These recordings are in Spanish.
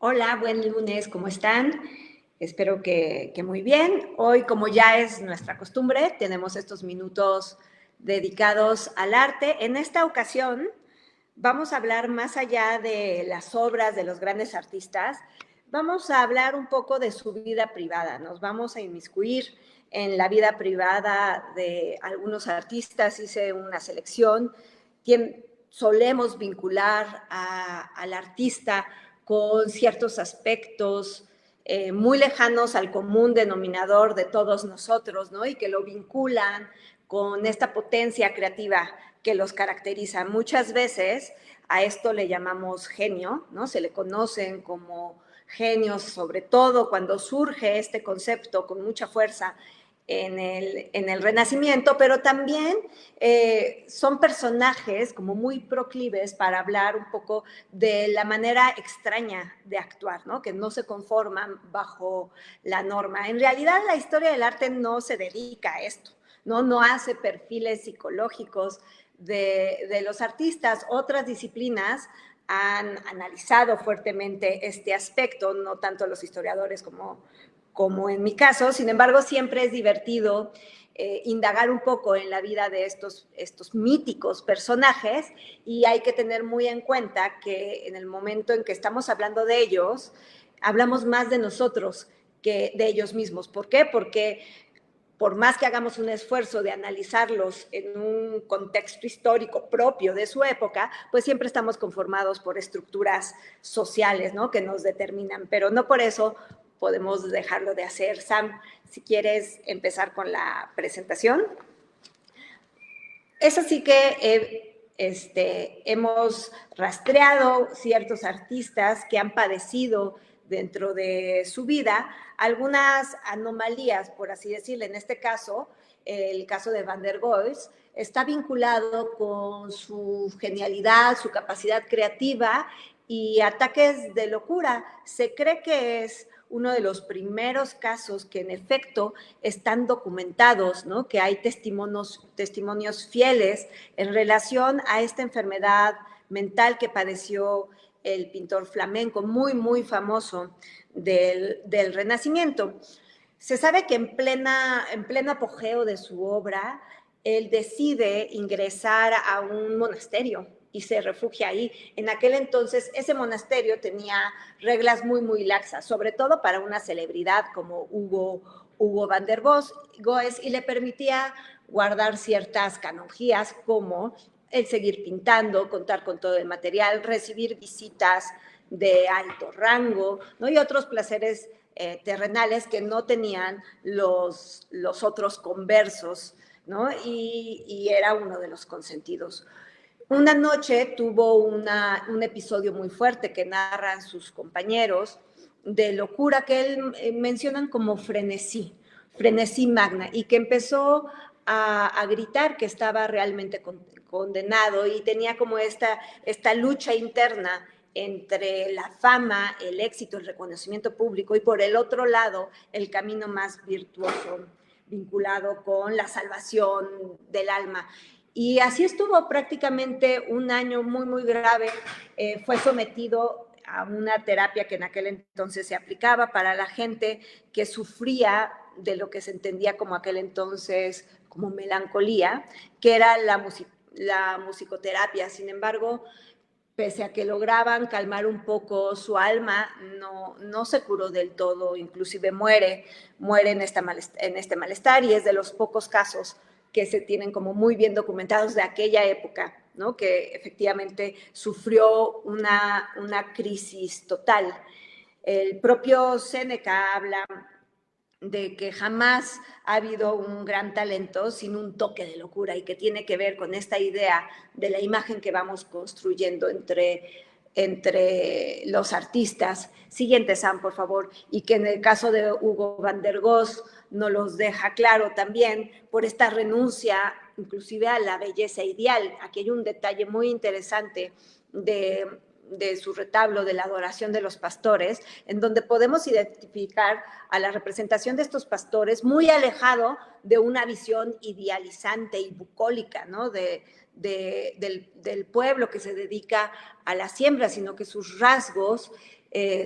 Hola, buen lunes, ¿cómo están? Espero que muy bien. Hoy, como ya es nuestra costumbre, tenemos estos minutos dedicados al arte. En esta ocasión vamos a hablar más allá de las obras de los grandes artistas, vamos a hablar un poco de su vida privada. Nos vamos a inmiscuir en la vida privada de algunos artistas. Hice una selección. Solemos vincular al artista con ciertos aspectos muy lejanos al común denominador de todos nosotros, ¿no? Y que lo vinculan con esta potencia creativa que los caracteriza. Muchas veces a esto le llamamos genio, ¿no? Se le conocen como genios, sobre todo cuando surge este concepto con mucha fuerza en el Renacimiento, pero también son personajes como muy proclives para hablar un poco de la manera extraña de actuar, ¿no? Que no se conforman bajo la norma. En realidad, la historia del arte no se dedica a esto, ¿no? No hace perfiles psicológicos de los artistas. Otras disciplinas han analizado fuertemente este aspecto, no tanto los historiadores como en mi caso. Sin embargo, siempre es divertido indagar un poco en la vida de estos míticos personajes, y hay que tener muy en cuenta que en el momento en que estamos hablando de ellos, hablamos más de nosotros que de ellos mismos. ¿Por qué? Porque por más que hagamos un esfuerzo de analizarlos en un contexto histórico propio de su época, pues siempre estamos conformados por estructuras sociales, ¿no? Que nos determinan, pero no por eso podemos dejarlo de hacer. Sam, si quieres empezar con la presentación. Es así que hemos rastreado ciertos artistas que han padecido dentro de su vida algunas anomalías, por así decirlo. En este caso, el caso de Van der Goes está vinculado con su genialidad, su capacidad creativa y ataques de locura. Se cree que es uno de los primeros casos que en efecto están documentados, ¿no? Que hay testimonios fieles en relación a esta enfermedad mental que padeció el pintor flamenco muy, muy famoso del Renacimiento. Se sabe que en pleno apogeo de su obra, él decide ingresar a un monasterio y se refugia ahí. En aquel entonces, ese monasterio tenía reglas muy, muy laxas, sobre todo para una celebridad como Hugo van der Goes, y le permitía guardar ciertas canonjías como el seguir pintando, contar con todo el material, recibir visitas de alto rango, ¿no? Y otros placeres terrenales que no tenían los otros conversos, ¿no? Y era uno de los consentidos. Una noche tuvo un episodio muy fuerte que narran sus compañeros de locura que él mencionan como frenesí magna, y que empezó a gritar que estaba realmente condenado, y tenía como esta lucha interna entre la fama, el éxito, el reconocimiento público, y por el otro lado, el camino más virtuoso vinculado con la salvación del alma. Y así estuvo prácticamente un año muy, muy grave. Fue sometido a una terapia que en aquel entonces se aplicaba para la gente que sufría de lo que se entendía como aquel entonces como melancolía, que era la musicoterapia. Sin embargo, pese a que lograban calmar un poco su alma, no se curó del todo, inclusive muere en este malestar, y es de los pocos casos que se tienen como muy bien documentados de aquella época, ¿no? Que efectivamente sufrió una crisis total. El propio Séneca habla de que jamás ha habido un gran talento sin un toque de locura, y que tiene que ver con esta idea de la imagen que vamos construyendo entre los artistas. Siguiente, Sam, por favor. Y que en el caso de Hugo van der Goes nos los deja claro también por esta renuncia inclusive a la belleza ideal. Aquí hay un detalle muy interesante de su retablo de la adoración de los pastores, en donde podemos identificar a la representación de estos pastores muy alejado de una visión idealizante y bucólica, ¿no? Del pueblo que se dedica a la siembra, sino que sus rasgos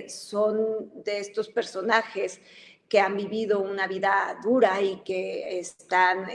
son de estos personajes que han vivido una vida dura y que están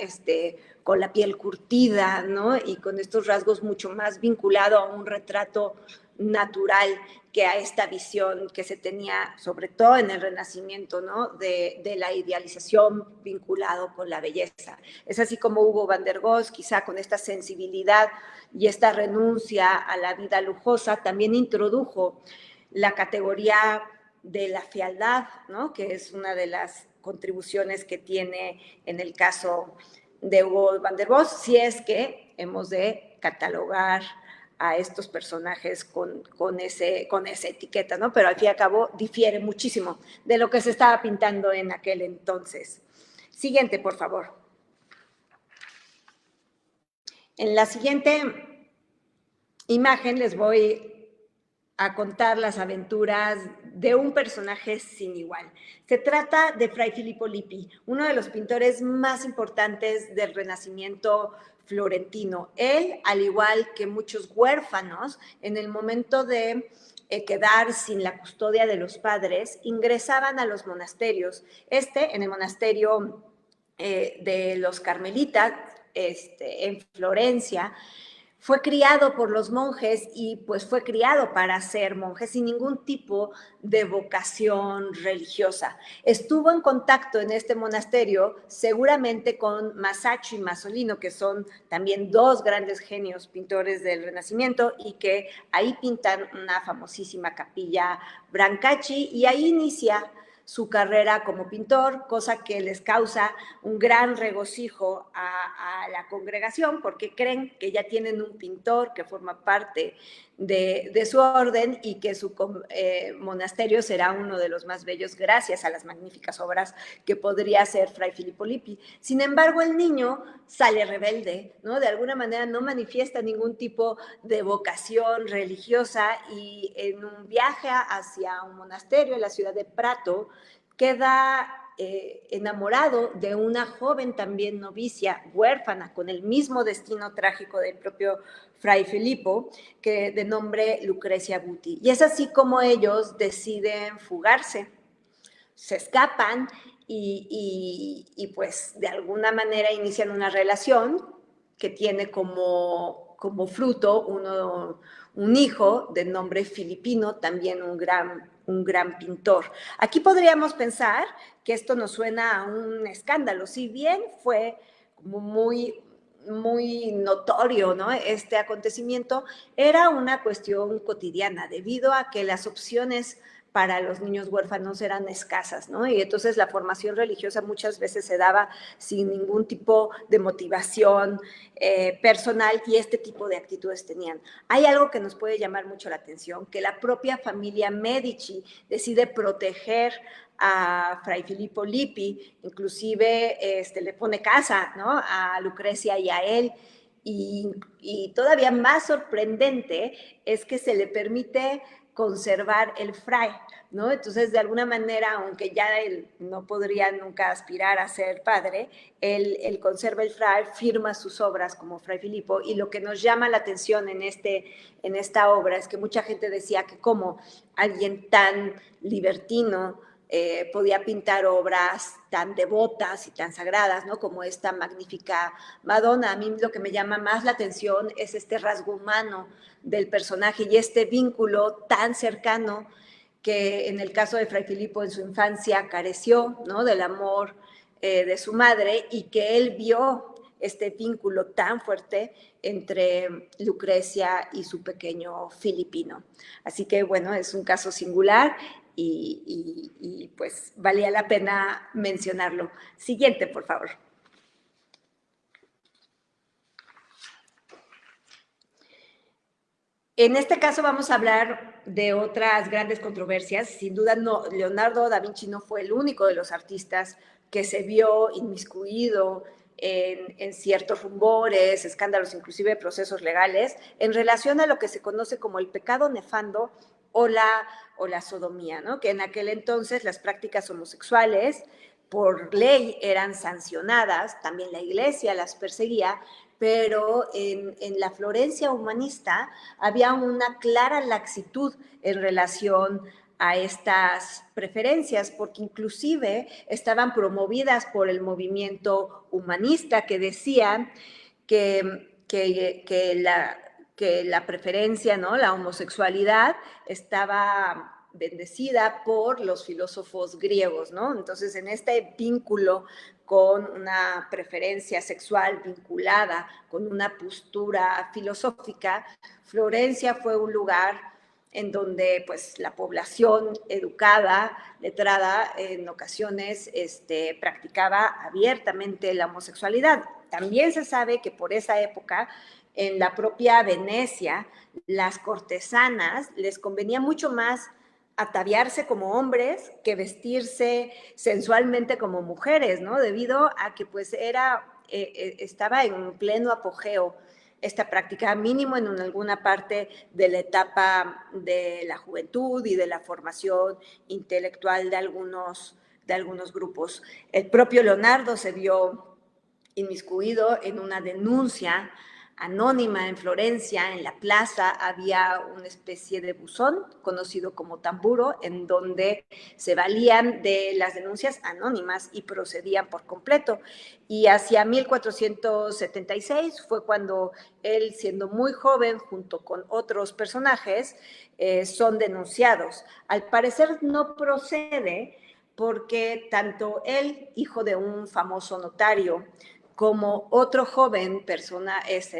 con la piel curtida, ¿no? Y con estos rasgos mucho más vinculados a un retrato natural que a esta visión que se tenía, sobre todo en el Renacimiento, ¿no? De la idealización vinculado con la belleza. Es así como Hugo van der Goes, quizá con esta sensibilidad y esta renuncia a la vida lujosa, también introdujo la categoría de la fealdad, ¿no? Que es una de las contribuciones que tiene en el caso de Hugo van der Goes, si es que hemos de catalogar a estos personajes con esa etiqueta, ¿no? Pero al fin y al cabo difiere muchísimo de lo que se estaba pintando en aquel entonces. Siguiente, por favor. En la siguiente imagen les voy a contar las aventuras de un personaje sin igual. Se trata de Fray Filippo Lippi, uno de los pintores más importantes del Renacimiento florentino. Él, al igual que muchos huérfanos, en el momento de quedar sin la custodia de los padres, ingresaban a los monasterios. En el monasterio de los Carmelitas, en Florencia, fue criado por los monjes y pues fue criado para ser monje sin ningún tipo de vocación religiosa. Estuvo en contacto en este monasterio seguramente con Masaccio y Masolino, que son también dos grandes genios pintores del Renacimiento y que ahí pintan una famosísima capilla Brancacci y ahí inicia su carrera como pintor, cosa que les causa un gran regocijo a la congregación porque creen que ya tienen un pintor que forma parte de su orden y que su monasterio será uno de los más bellos gracias a las magníficas obras que podría hacer Fray Filippo Lippi. Sin embargo, el niño sale rebelde, ¿no? De alguna manera no manifiesta ningún tipo de vocación religiosa y en un viaje hacia un monasterio en la ciudad de Prato queda enamorado de una joven también novicia, huérfana, con el mismo destino trágico del propio Fray Filippo, que de nombre Lucrecia Buti. Y es así como ellos deciden fugarse, se escapan y pues de alguna manera inician una relación que tiene como fruto un hijo de nombre Filipino, también un gran pintor. Aquí podríamos pensar que esto nos suena a un escándalo, si bien fue como muy notorio, ¿no? Este acontecimiento era una cuestión cotidiana, debido a que las opciones para los niños huérfanos eran escasas, ¿no? Y entonces la formación religiosa muchas veces se daba sin ningún tipo de motivación personal y este tipo de actitudes tenían. Hay algo que nos puede llamar mucho la atención, que la propia familia Medici decide proteger a Fray Filippo Lippi, inclusive le pone casa, ¿no? A Lucrecia y a él, y todavía más sorprendente es que se le permite conservar el fray, ¿no? Entonces, de alguna manera, aunque ya él no podría nunca aspirar a ser padre, él conserva el fray, firma sus obras como Fray Filippo, y lo que nos llama la atención en esta obra es que mucha gente decía que como alguien tan libertino podía pintar obras tan devotas y tan sagradas, ¿no? Como esta magnífica Madonna. A mí lo que me llama más la atención es este rasgo humano del personaje y este vínculo tan cercano que en el caso de Fray Filippo en su infancia careció, ¿no? Del amor de su madre y que él vio este vínculo tan fuerte entre Lucrecia y su pequeño Filipino. Así que, bueno, es un caso singular y pues valía la pena mencionarlo. Siguiente, por favor. En este caso vamos a hablar de otras grandes controversias. Sin duda, Leonardo da Vinci no fue el único de los artistas que se vio inmiscuido en ciertos rumores, escándalos, inclusive procesos legales, en relación a lo que se conoce como el pecado nefando o la sodomía, ¿no? Que en aquel entonces las prácticas homosexuales por ley eran sancionadas, también la iglesia las perseguía, pero en la Florencia humanista había una clara laxitud en relación a estas preferencias, porque inclusive estaban promovidas por el movimiento humanista que decían que la preferencia, ¿no? La homosexualidad estaba bendecida por los filósofos griegos, ¿no? Entonces, en este vínculo con una preferencia sexual vinculada con una postura filosófica, Florencia fue un lugar en donde pues la población educada, letrada, en ocasiones practicaba abiertamente la homosexualidad. También se sabe que por esa época, en la propia Venecia, las cortesanas les convenía mucho más ataviarse como hombres que vestirse sensualmente como mujeres, ¿no? Debido a que pues estaba en pleno apogeo esta práctica, mínimo en alguna parte de la etapa de la juventud y de la formación intelectual de algunos grupos. El propio Leonardo se vio inmiscuido en una denuncia anónima en Florencia. En la plaza había una especie de buzón conocido como tamburo, en donde se valían de las denuncias anónimas y procedían por completo. Y hacia 1476 fue cuando él, siendo muy joven, junto con otros personajes, son denunciados. Al parecer no procede porque tanto él, hijo de un famoso notario, como otro joven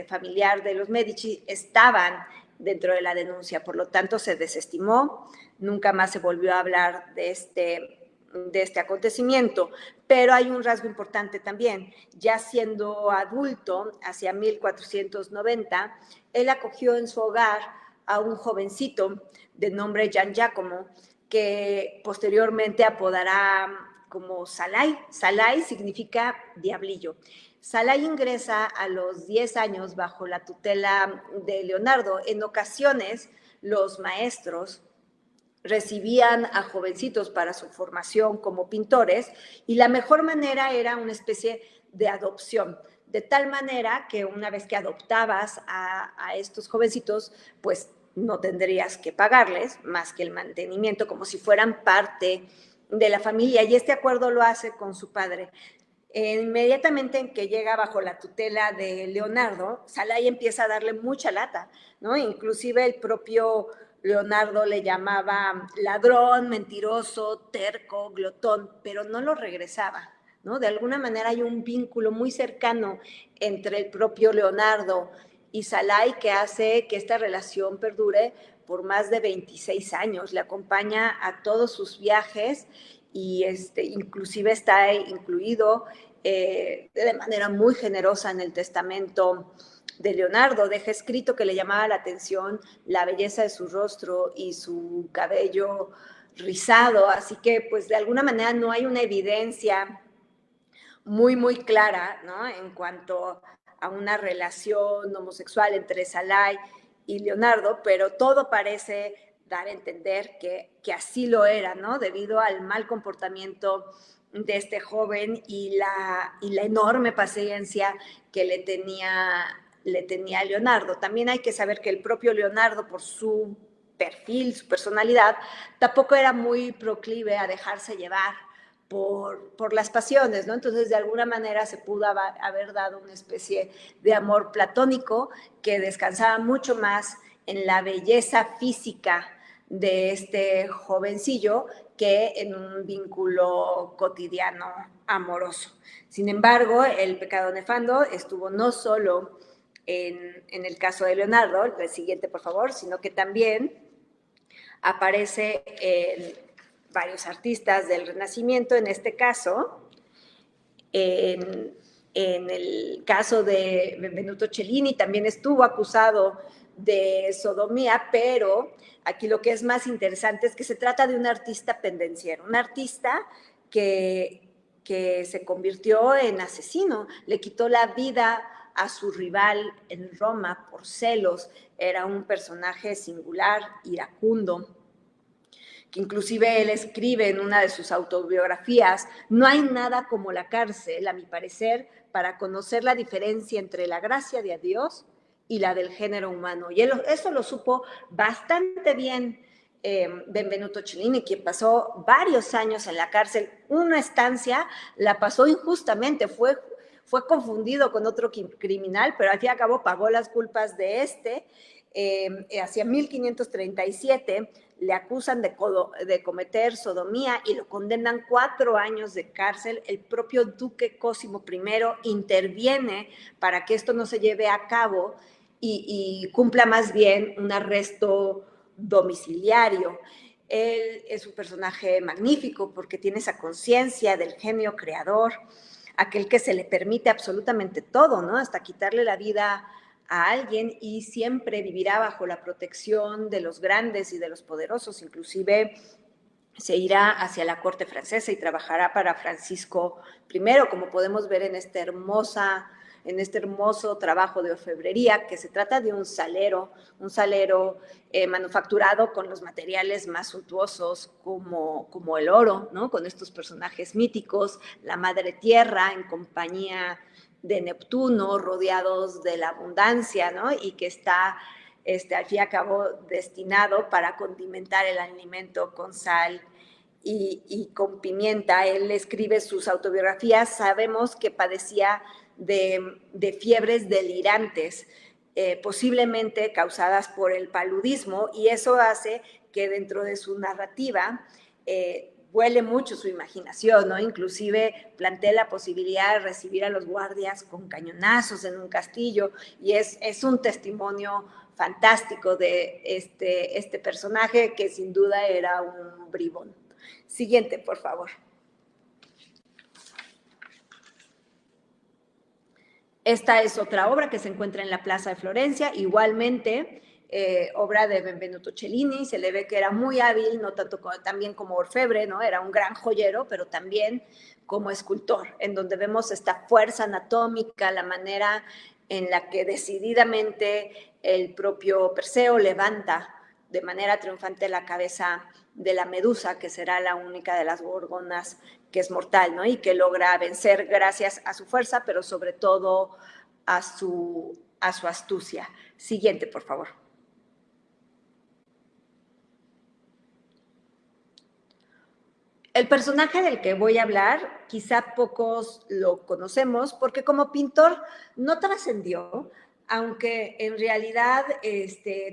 familiar de los Medici, estaban dentro de la denuncia. Por lo tanto, se desestimó, nunca más se volvió a hablar de este acontecimiento. Pero hay un rasgo importante también. Ya siendo adulto, hacia 1490, él acogió en su hogar a un jovencito de nombre Gian Giacomo, que posteriormente apodará como Salai. Salai significa diablillo. Salai ingresa a los 10 años bajo la tutela de Leonardo. En ocasiones, los maestros recibían a jovencitos para su formación como pintores y la mejor manera era una especie de adopción, de tal manera que una vez que adoptabas a estos jovencitos, pues no tendrías que pagarles más que el mantenimiento, como si fueran parte de la familia, y este acuerdo lo hace con su padre. Inmediatamente en que llega bajo la tutela de Leonardo, Salai empieza a darle mucha lata, ¿no? Inclusive el propio Leonardo le llamaba ladrón, mentiroso, terco, glotón, pero no lo regresaba, ¿no? De alguna manera hay un vínculo muy cercano entre el propio Leonardo y Salai que hace que esta relación perdure por más de 26 años. Le acompaña a todos sus viajes y inclusive está incluido de manera muy generosa en el testamento de Leonardo. Deja escrito que le llamaba la atención la belleza de su rostro y su cabello rizado, así que pues de alguna manera no hay una evidencia muy, muy clara, ¿no? En cuanto a una relación homosexual entre Salai y Leonardo, pero todo parece dar a entender que así lo era, ¿no? Debido al mal comportamiento de este joven y la enorme paciencia que le tenía a Leonardo. También hay que saber que el propio Leonardo, por su perfil, su personalidad, tampoco era muy proclive a dejarse llevar por las pasiones, ¿no? Entonces, de alguna manera se pudo haber dado una especie de amor platónico que descansaba mucho más en la belleza física de este jovencillo que en un vínculo cotidiano amoroso. Sin embargo, el pecado nefando estuvo no solo en el caso de Leonardo, el siguiente por favor, sino que también aparece en varios artistas del Renacimiento, en este caso, en el caso de Benvenuto Cellini, también estuvo acusado de sodomía, pero aquí lo que es más interesante es que se trata de un artista pendenciero, un artista que se convirtió en asesino, le quitó la vida a su rival en Roma por celos, era un personaje singular, iracundo, que inclusive él escribe en una de sus autobiografías: no hay nada como la cárcel, a mi parecer, para conocer la diferencia entre la gracia de Dios y la del género humano. Y él eso lo supo bastante bien Benvenuto Cellini, quien pasó varios años en la cárcel. Una estancia la pasó injustamente, fue confundido con otro criminal, pero al fin y al cabo pagó las culpas de este. Hacia 1537 le acusan de cometer sodomía y lo condenan 4 años de cárcel. El propio duque Cosimo I interviene para que esto no se lleve a cabo y cumpla más bien un arresto domiciliario. Él es un personaje magnífico porque tiene esa conciencia del genio creador, aquel que se le permite absolutamente todo, ¿no? Hasta quitarle la vida a alguien, y siempre vivirá bajo la protección de los grandes y de los poderosos. Inclusive se irá hacia la corte francesa y trabajará para Francisco I, como podemos ver en este hermoso trabajo de orfebrería, que se trata de un salero manufacturado con los materiales más suntuosos como el oro, ¿no? Con estos personajes míticos, la madre tierra en compañía de Neptuno, rodeados de la abundancia, ¿no? Y que está al fin y al cabo destinado para condimentar el alimento con sal y con pimienta. Él escribe sus autobiografías. Sabemos que padecía de fiebres delirantes, posiblemente causadas por el paludismo, y eso hace que dentro de su narrativa vuele mucho su imaginación, ¿no? Inclusive plantea la posibilidad de recibir a los guardias con cañonazos en un castillo, y es un testimonio fantástico de este personaje, que sin duda era un bribón. Siguiente, por favor. Esta es otra obra que se encuentra en la Plaza de Florencia, igualmente obra de Benvenuto Cellini. Se le ve que era muy hábil, no tanto también como orfebre, ¿no? Era un gran joyero, pero también como escultor, en donde vemos esta fuerza anatómica, la manera en la que decididamente el propio Perseo levanta de manera triunfante la cabeza de la Medusa, que será la única de las gorgonas que es mortal, ¿no? Y que logra vencer gracias a su fuerza, pero sobre todo a su astucia. Siguiente, por favor. El personaje del que voy a hablar, quizá pocos lo conocemos, porque como pintor no trascendió, aunque en realidad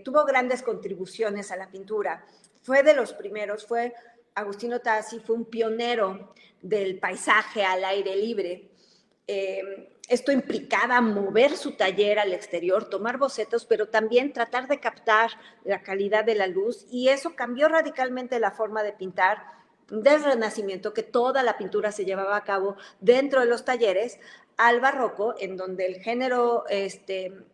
tuvo grandes contribuciones a la pintura. Fue de los primeros, Agostino Tassi, fue un pionero del paisaje al aire libre. Esto implicaba mover su taller al exterior, tomar bocetos, pero también tratar de captar la calidad de la luz, y eso cambió radicalmente la forma de pintar del Renacimiento, que toda la pintura se llevaba a cabo dentro de los talleres, al Barroco, en donde el género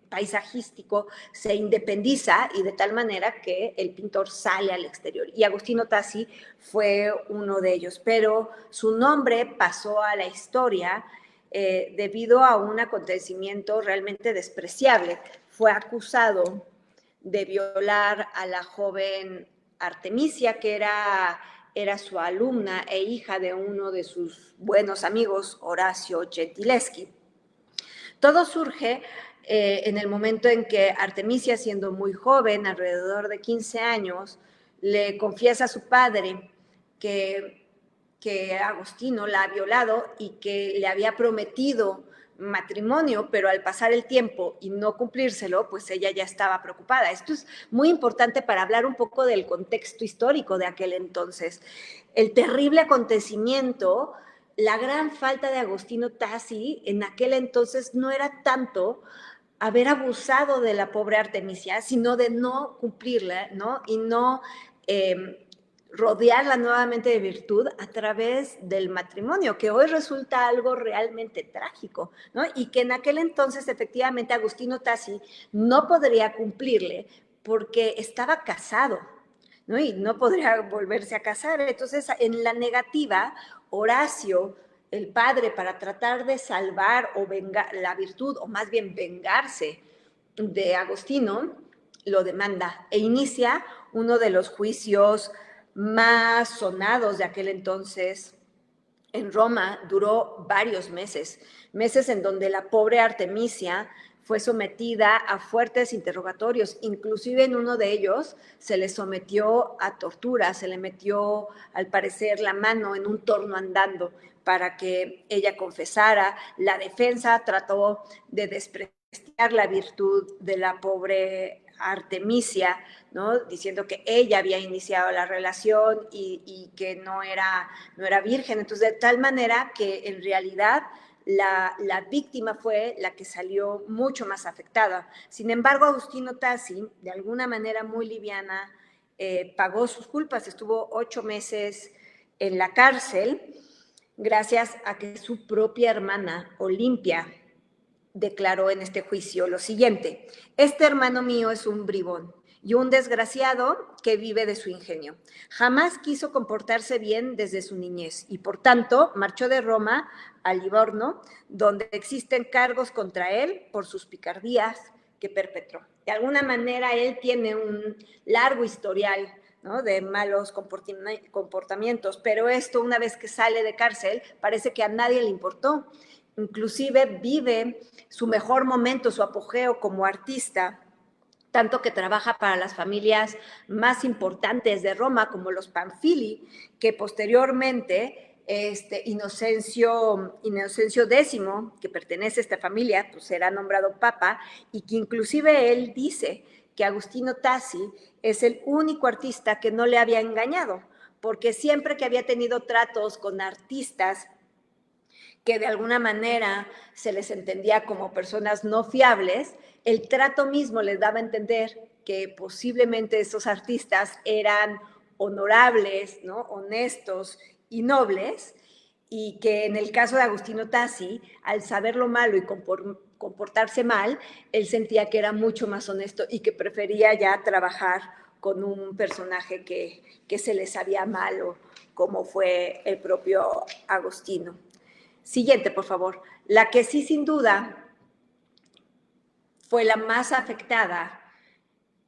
paisajístico se independiza, y de tal manera que el pintor sale al exterior. Y Agostino Tassi fue uno de ellos, pero su nombre pasó a la historia debido a un acontecimiento realmente despreciable. Fue acusado de violar a la joven Artemisia, que era su alumna e hija de uno de sus buenos amigos, Horacio Gentileschi. Todo surge en el momento en que Artemisia, siendo muy joven, alrededor de 15 años, le confiesa a su padre que Agostino la ha violado y que le había prometido matrimonio, pero al pasar el tiempo y no cumplírselo, pues ella ya estaba preocupada. Esto es muy importante para hablar un poco del contexto histórico de aquel entonces. El terrible acontecimiento, la gran falta de Agostino Tassi en aquel entonces no era tanto haber abusado de la pobre Artemisia, sino de no cumplirla, ¿no? Y no rodearla nuevamente de virtud a través del matrimonio, que hoy resulta algo realmente trágico, ¿no? Y que en aquel entonces efectivamente Agostino Tassi no podría cumplirle porque estaba casado, ¿no? Y no podría volverse a casar. Entonces, en la negativa, Horacio, el padre, para tratar de salvar o vengar la virtud, o más bien vengarse de Agostino, lo demanda e inicia uno de los juicios más sonados de aquel entonces en Roma. Duró varios meses en donde la pobre Artemisia fue sometida a fuertes interrogatorios, inclusive en uno de ellos se le sometió a tortura, se le metió al parecer la mano en un torno andando para que ella confesara. La defensa trató de desprestigiar la virtud de la pobre Artemisia, ¿no? Diciendo que ella había iniciado la relación y que no era virgen. Entonces, de tal manera que en realidad la víctima fue la que salió mucho más afectada. Sin embargo, Agustino Tassi, de alguna manera muy liviana, pagó sus culpas, estuvo 8 meses en la cárcel, gracias a que su propia hermana, Olimpia, declaró en este juicio lo siguiente: este hermano mío es un bribón y un desgraciado que vive de su ingenio. Jamás quiso comportarse bien desde su niñez y por tanto marchó de Roma a Livorno, donde existen cargos contra él por sus picardías que perpetró. De alguna manera él tiene un largo historial, ¿no?, de malos comportamientos, pero esto, una vez que sale de cárcel, parece que a nadie le importó. Inclusive vive su mejor momento, su apogeo como artista, tanto que trabaja para las familias más importantes de Roma, como los Panfili, que posteriormente Inocencio X, que pertenece a esta familia, pues será nombrado papa, y que inclusive él dice que Agustino Tassi es el único artista que no le había engañado, porque siempre que había tenido tratos con artistas que de alguna manera se les entendía como personas no fiables, el trato mismo les daba a entender que posiblemente esos artistas eran honorables, ¿no?, honestos y nobles, y que en el caso de Agustino Tassi, al saber lo malo y comportarse mal, él sentía que era mucho más honesto y que prefería ya trabajar con un personaje que se le sabía malo, como fue el propio Agostino. Siguiente, por favor. La que sí, sin duda, fue la más afectada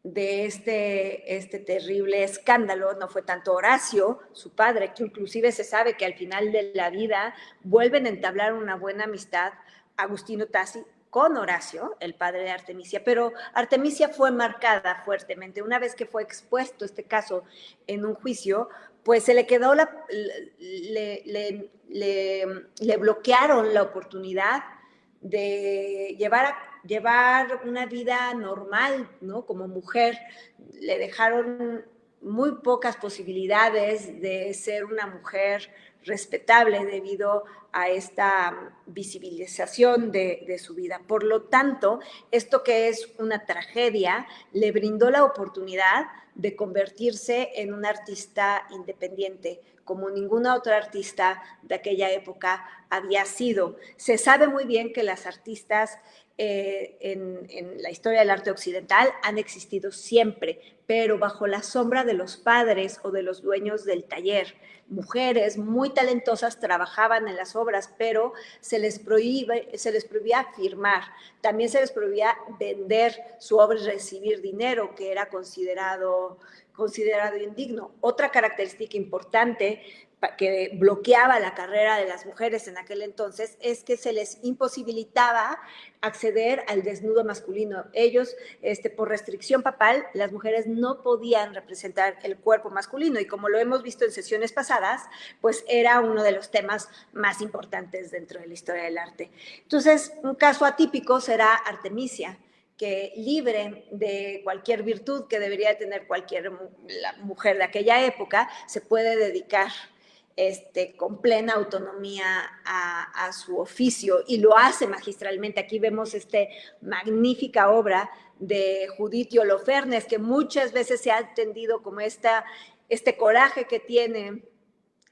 de este terrible escándalo no fue tanto Horacio, su padre, que inclusive se sabe que al final de la vida vuelven a entablar una buena amistad Agustino Tassi con Horacio, el padre de Artemisia, pero Artemisia fue marcada fuertemente. Una vez que fue expuesto este caso en un juicio, pues se le quedó le bloquearon la oportunidad de llevar una vida normal, ¿no?, como mujer. Le dejaron muy pocas posibilidades de ser una mujer respetable debido a esta visibilización de su vida. Por lo tanto, esto, que es una tragedia, le brindó la oportunidad de convertirse en una artista independiente, como ninguna otra artista de aquella época había sido. Se sabe muy bien que las artistas en la historia del arte occidental han existido siempre, pero bajo la sombra de los padres o de los dueños del taller. Mujeres muy talentosas trabajaban en las obras, pero se les prohibía firmar. También se les prohibía vender su obra y recibir dinero, que era considerado indigno. Otra característica importante que bloqueaba la carrera de las mujeres en aquel entonces es que se les imposibilitaba acceder al desnudo masculino. Ellos, por restricción papal, las mujeres no podían representar el cuerpo masculino, y como lo hemos visto en sesiones pasadas, pues era uno de los temas más importantes dentro de la historia del arte. Entonces, un caso atípico será Artemisia, que, libre de cualquier virtud que debería tener cualquier mujer de aquella época, se puede dedicar con plena autonomía a su oficio, y lo hace magistralmente. Aquí vemos magnífica obra de Judith y Holofernes, que muchas veces se ha entendido como este coraje que tiene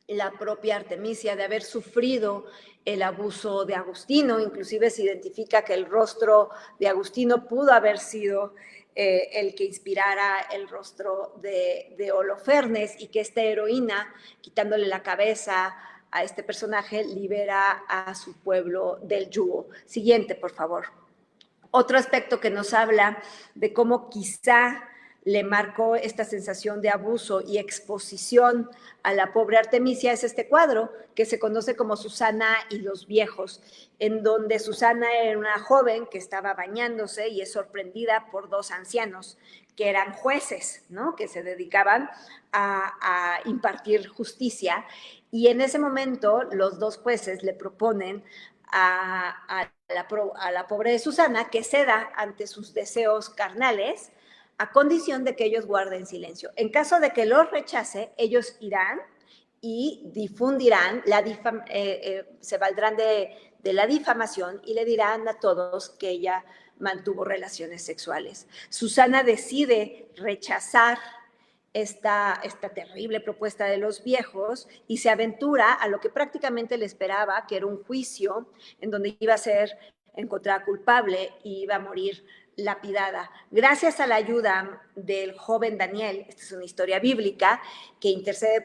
la propia Artemisia de haber sufrido el abuso de Agustino. Inclusive se identifica que el rostro de Agustino pudo haber sido el que inspirara el rostro de Holofernes, y que esta heroína, quitándole la cabeza a este personaje, libera a su pueblo del yugo. Siguiente, por favor. Otro aspecto que nos habla de cómo quizá le marcó esta sensación de abuso y exposición a la pobre Artemisia es este cuadro que se conoce como Susana y los viejos, en donde Susana era una joven que estaba bañándose y es sorprendida por dos ancianos que eran jueces, ¿no? Que se dedicaban a impartir justicia. Y en ese momento los dos jueces le proponen a la pobre Susana que ceda ante sus deseos carnales a condición de que ellos guarden silencio. En caso de que los rechace, ellos irán y difundirán, se valdrán de la difamación y le dirán a todos que ella mantuvo relaciones sexuales. Susana decide rechazar esta terrible propuesta de los viejos y se aventura a lo que prácticamente le esperaba, que era un juicio en donde iba a ser encontrada culpable y iba a morir lapidada. Gracias a la ayuda del joven Daniel, esta es una historia bíblica, que intercede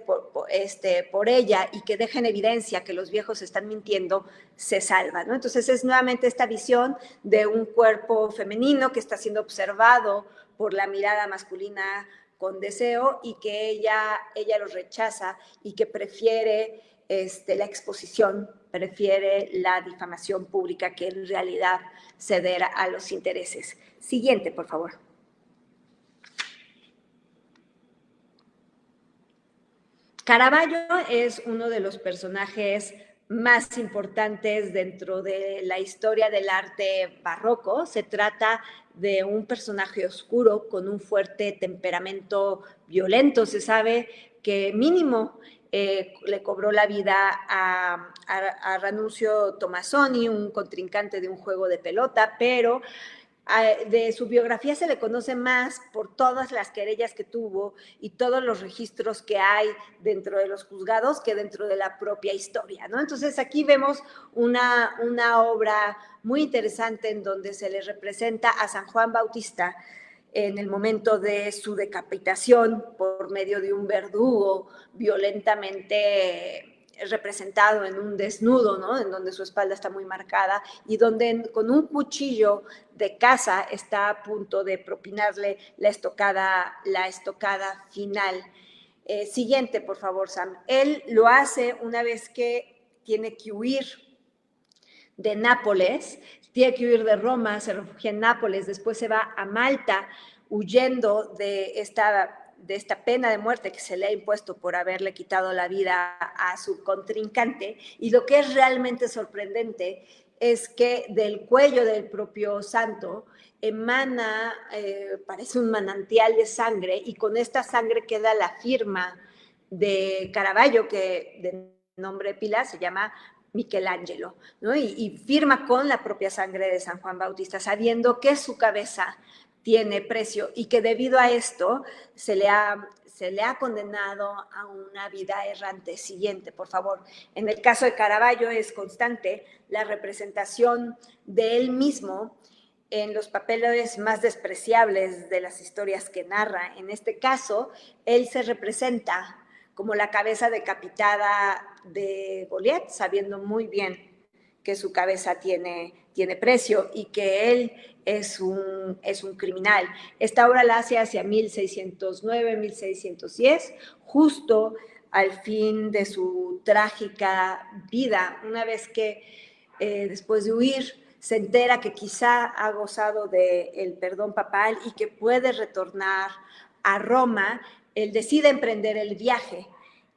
por ella y que deja en evidencia que los viejos están mintiendo, se salva, ¿no? Entonces es nuevamente esta visión de un cuerpo femenino que está siendo observado por la mirada masculina con deseo y que ella los rechaza y que prefiere la exposición, prefiere la difamación pública que en realidad ceder a los intereses. Siguiente, por favor. Caravaggio es uno de los personajes más importantes dentro de la historia del arte barroco. Se trata de un personaje oscuro con un fuerte temperamento violento. Se sabe que mínimo le cobró la vida a Ranunzio Tomassoni, un contrincante de un juego de pelota, pero de su biografía se le conoce más por todas las querellas que tuvo y todos los registros que hay dentro de los juzgados que dentro de la propia historia, ¿no? Entonces aquí vemos una obra muy interesante en donde se le representa a San Juan Bautista en el momento de su decapitación por medio de un verdugo violentamente representado en un desnudo, ¿no? En donde su espalda está muy marcada y donde con un cuchillo de caza está a punto de propinarle la estocada final. Siguiente, por favor, Sam. Él lo hace una vez que tiene que huir de Nápoles, tiene que huir de Roma, se refugia en Nápoles, después se va a Malta huyendo de esta pena de muerte que se le ha impuesto por haberle quitado la vida a su contrincante. Y lo que es realmente sorprendente es que del cuello del propio santo emana, parece un manantial de sangre, y con esta sangre queda la firma de Caravaggio, que de nombre pila se llama Michelangelo, ¿no? Y firma con la propia sangre de San Juan Bautista, sabiendo que su cabeza tiene precio y que debido a esto se le ha condenado a una vida errante. Siguiente, por favor. En el caso de Caravaggio es constante la representación de él mismo en los papeles más despreciables de las historias que narra. En este caso, él se representa como la cabeza decapitada de Goliat, sabiendo muy bien que su cabeza tiene precio y que él es un criminal. Esta obra la hace hacia 1609, 1610, justo al fin de su trágica vida, una vez que después de huir se entera que quizá ha gozado del perdón papal y que puede retornar a Roma. Él decide emprender el viaje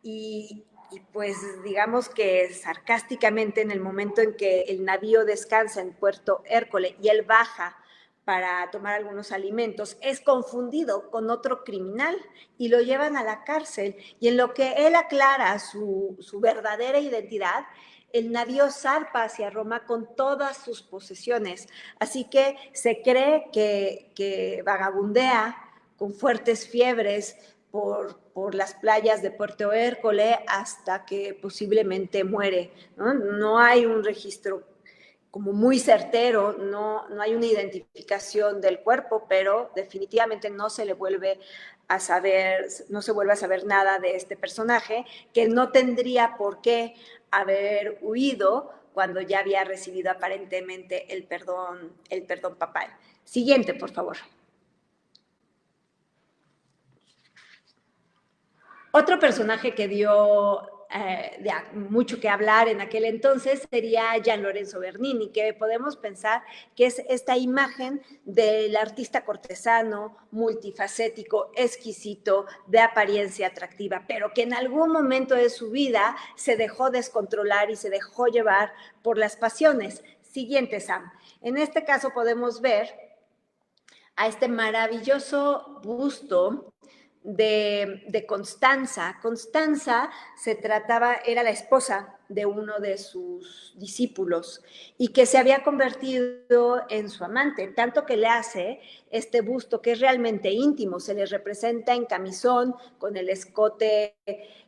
y pues digamos que sarcásticamente en el momento en que el navío descansa en Puerto Hércole y él baja para tomar algunos alimentos, es confundido con otro criminal y lo llevan a la cárcel. Y en lo que él aclara su verdadera identidad, el navío zarpa hacia Roma con todas sus posesiones. Así que se cree que vagabundea con fuertes fiebres por las playas de Puerto Hércole hasta que posiblemente muere, ¿no? No hay un registro como muy certero, no hay una identificación del cuerpo, pero definitivamente no se vuelve a saber nada de este personaje, que no tendría por qué haber huido cuando ya había recibido aparentemente el perdón papal. Siguiente, por favor. Otro personaje que dio mucho que hablar en aquel entonces sería Gian Lorenzo Bernini, que podemos pensar que es esta imagen del artista cortesano, multifacético, exquisito, de apariencia atractiva, pero que en algún momento de su vida se dejó descontrolar y se dejó llevar por las pasiones. Siguiente, Sam. En este caso podemos ver a este maravilloso busto de Constanza. Constanza era la esposa de uno de sus discípulos y que se había convertido en su amante, tanto que le hace este busto que es realmente íntimo, se le representa en camisón, con el escote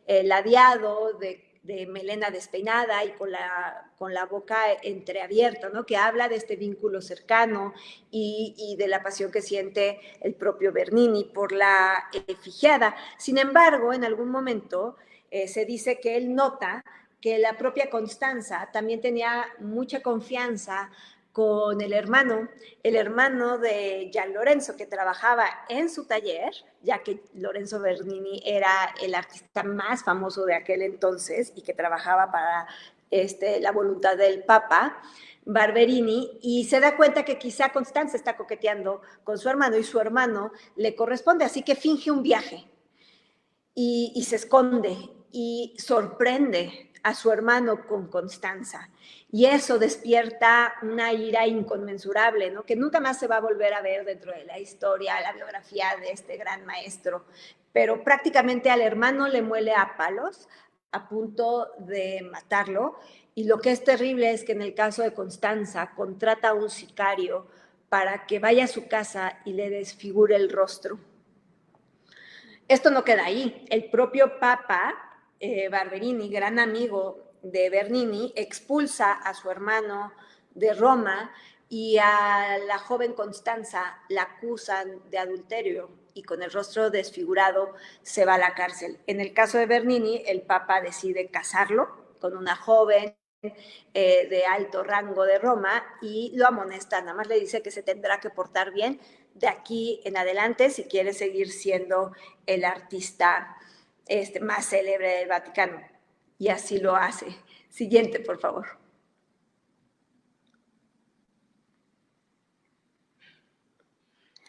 ladeado, de melena despeinada y con la boca entreabierta, ¿no? Que habla de este vínculo cercano y de la pasión que siente el propio Bernini por la Efigiada. Sin embargo, en algún momento se dice que él nota que la propia Constanza también tenía mucha confianza con el hermano de Gian Lorenzo, que trabajaba en su taller, ya que Lorenzo Bernini era el artista más famoso de aquel entonces y que trabajaba para la voluntad del Papa, Barberini, y se da cuenta que quizá Constanza está coqueteando con su hermano y su hermano le corresponde, así que finge un viaje y se esconde y sorprende a su hermano con Constanza. Y eso despierta una ira inconmensurable, ¿no? Que nunca más se va a volver a ver dentro de la historia, la biografía de este gran maestro. Pero prácticamente al hermano le muele a palos a punto de matarlo. Y lo que es terrible es que en el caso de Constanza contrata a un sicario para que vaya a su casa y le desfigure el rostro. Esto no queda ahí. El propio Papa Barberini, gran amigo de Bernini, expulsa a su hermano de Roma y a la joven Constanza la acusan de adulterio y con el rostro desfigurado se va a la cárcel. En el caso de Bernini, el Papa decide casarlo con una joven de alto rango de Roma y lo amonesta, nada más le dice que se tendrá que portar bien de aquí en adelante si quiere seguir siendo el artista más célebre del Vaticano. Y así lo hace. Siguiente, por favor.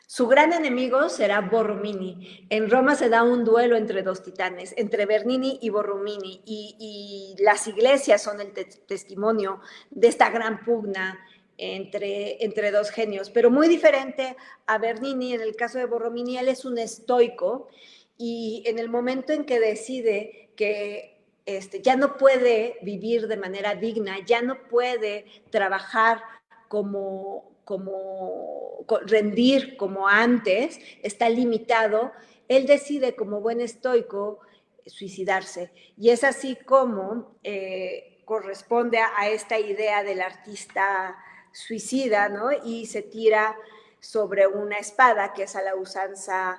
Su gran enemigo será Borromini. En Roma se da un duelo entre dos titanes, entre Bernini y Borromini, y las iglesias son el testimonio de esta gran pugna entre dos genios, pero muy diferente a Bernini. En el caso de Borromini, él es un estoico y en el momento en que decide que ya no puede vivir de manera digna, ya no puede trabajar como rendir como antes, está limitado, él decide como buen estoico suicidarse. Y es así como corresponde a esta idea del artista suicida, ¿no? Y se tira sobre una espada, que es a la usanza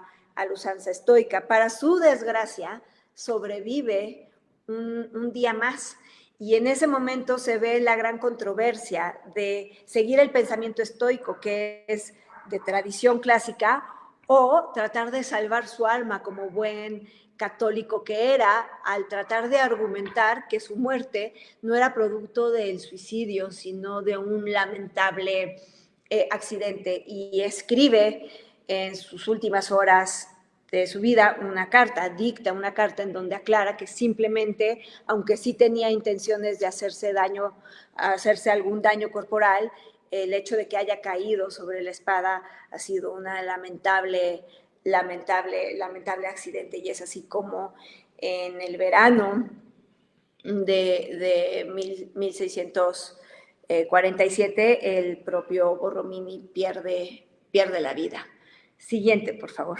estoica. Para su desgracia, sobrevive un día más. Y en ese momento se ve la gran controversia de seguir el pensamiento estoico, que es de tradición clásica, o tratar de salvar su alma como buen católico que era, al tratar de argumentar que su muerte no era producto del suicidio, sino de un lamentable accidente. Y escribe en sus últimas horas de su vida dicta una carta en donde aclara que simplemente, aunque sí tenía intenciones de hacerse algún daño corporal, el hecho de que haya caído sobre la espada ha sido una lamentable accidente, y es así como en el verano de 1647 el propio Borromini pierde la vida. Siguiente, por favor.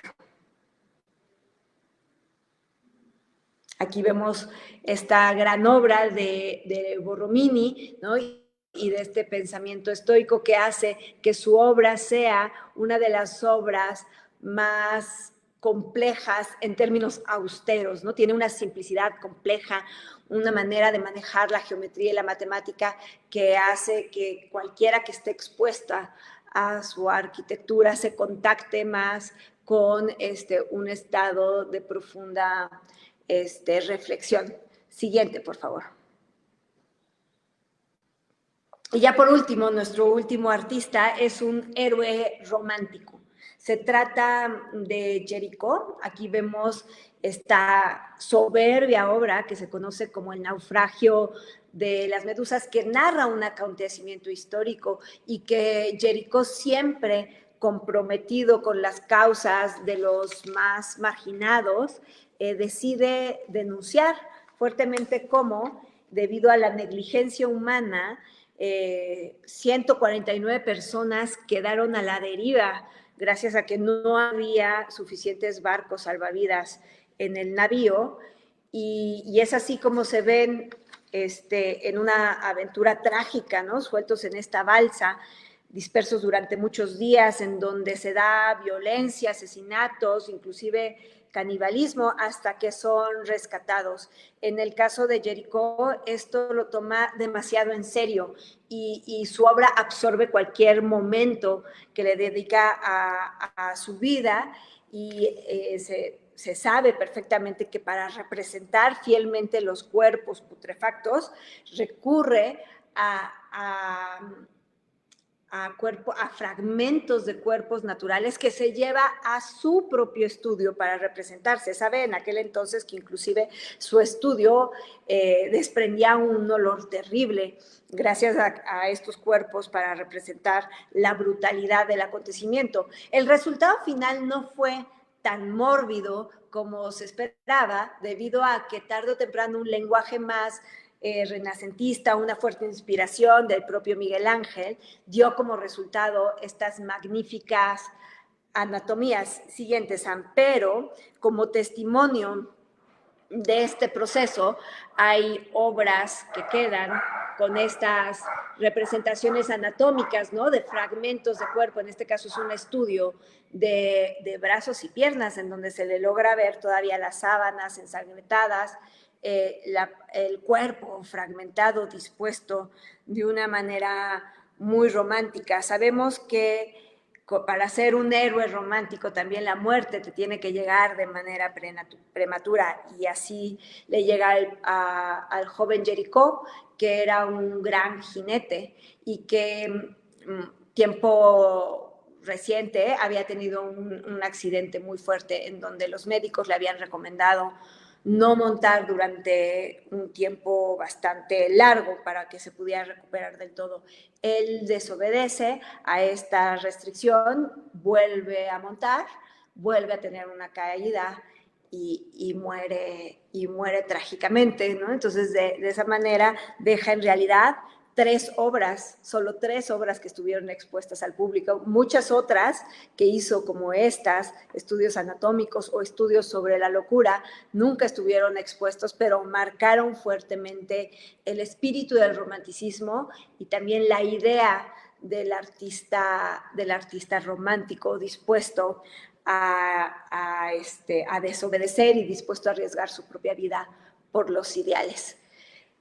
Aquí vemos esta gran obra de Borromini, ¿no? Y de este pensamiento estoico que hace que su obra sea una de las obras más complejas en términos austeros, ¿no? Tiene una simplicidad compleja, una manera de manejar la geometría y la matemática que hace que cualquiera que esté expuesta a su arquitectura se contacte más con un estado de profunda reflexión. Siguiente, por favor. Y ya por último, nuestro último artista es un héroe romántico. Se trata de Jericó. Aquí vemos esta soberbia obra que se conoce como El naufragio de las medusas, que narra un acontecimiento histórico y que Jericó, siempre comprometido con las causas de los más marginados, decide denunciar fuertemente cómo, debido a la negligencia humana, 149 personas quedaron a la deriva gracias a que no había suficientes barcos salvavidas en el navío, y es así como se ven en una aventura trágica, ¿no? Sueltos en esta balsa, dispersos durante muchos días, en donde se da violencia, asesinatos, inclusive canibalismo, hasta que son rescatados. En el caso de Jericó, esto lo toma demasiado en serio y su obra absorbe cualquier momento que le dedica a su vida, y se sabe perfectamente que para representar fielmente los cuerpos putrefactos recurre a fragmentos de cuerpos naturales que se lleva a su propio estudio para representarse. Sabe en aquel entonces que inclusive su estudio desprendía un olor terrible gracias a estos cuerpos para representar la brutalidad del acontecimiento. El resultado final no fue tan mórbido como se esperaba, debido a que tarde o temprano un lenguaje más renacentista, una fuerte inspiración del propio Miguel Ángel, dio como resultado estas magníficas anatomías siguientes. Pero como testimonio de este proceso, hay obras que quedan con estas representaciones anatómicas, ¿no? De fragmentos de cuerpo. En este caso es un estudio de brazos y piernas, en donde se le logra ver todavía las sábanas ensangrentadas, el cuerpo fragmentado, dispuesto de una manera muy romántica. Sabemos que para ser un héroe romántico también la muerte te tiene que llegar de manera prematura, y así le llega al joven Jericó, que era un gran jinete y que tiempo reciente había tenido un accidente muy fuerte en donde los médicos le habían recomendado no montar durante un tiempo bastante largo para que se pudiera recuperar del todo. Él desobedece a esta restricción, vuelve a montar, vuelve a tener una caída y muere trágicamente, ¿no? Entonces, de esa manera deja en realidad solo tres obras que estuvieron expuestas al público. Muchas otras que hizo, como estas, estudios anatómicos o estudios sobre la locura, nunca estuvieron expuestos, pero marcaron fuertemente el espíritu del romanticismo y también la idea del artista romántico dispuesto a desobedecer y dispuesto a arriesgar su propia vida por los ideales.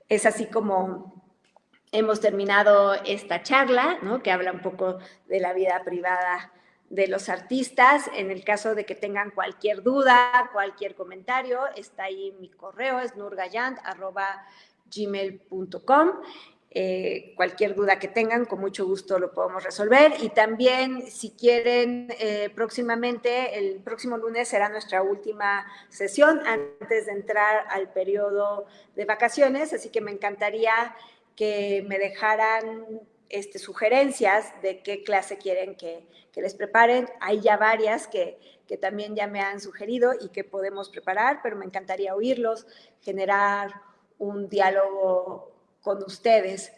Es así como hemos terminado esta charla, ¿no? Que habla un poco de la vida privada de los artistas. En el caso de que tengan cualquier duda, cualquier comentario, está ahí mi correo, es nurgayant@gmail.com. Cualquier duda que tengan, con mucho gusto lo podemos resolver. Y también, si quieren, próximamente, el próximo lunes será nuestra última sesión antes de entrar al periodo de vacaciones, así que me encantaría que me dejaran sugerencias de qué clase quieren que les preparen. Hay ya varias que también ya me han sugerido y que podemos preparar, pero me encantaría oírlos, generar un diálogo con ustedes.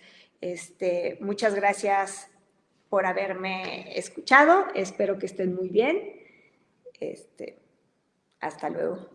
Muchas gracias por haberme escuchado. Espero que estén muy bien. Hasta luego.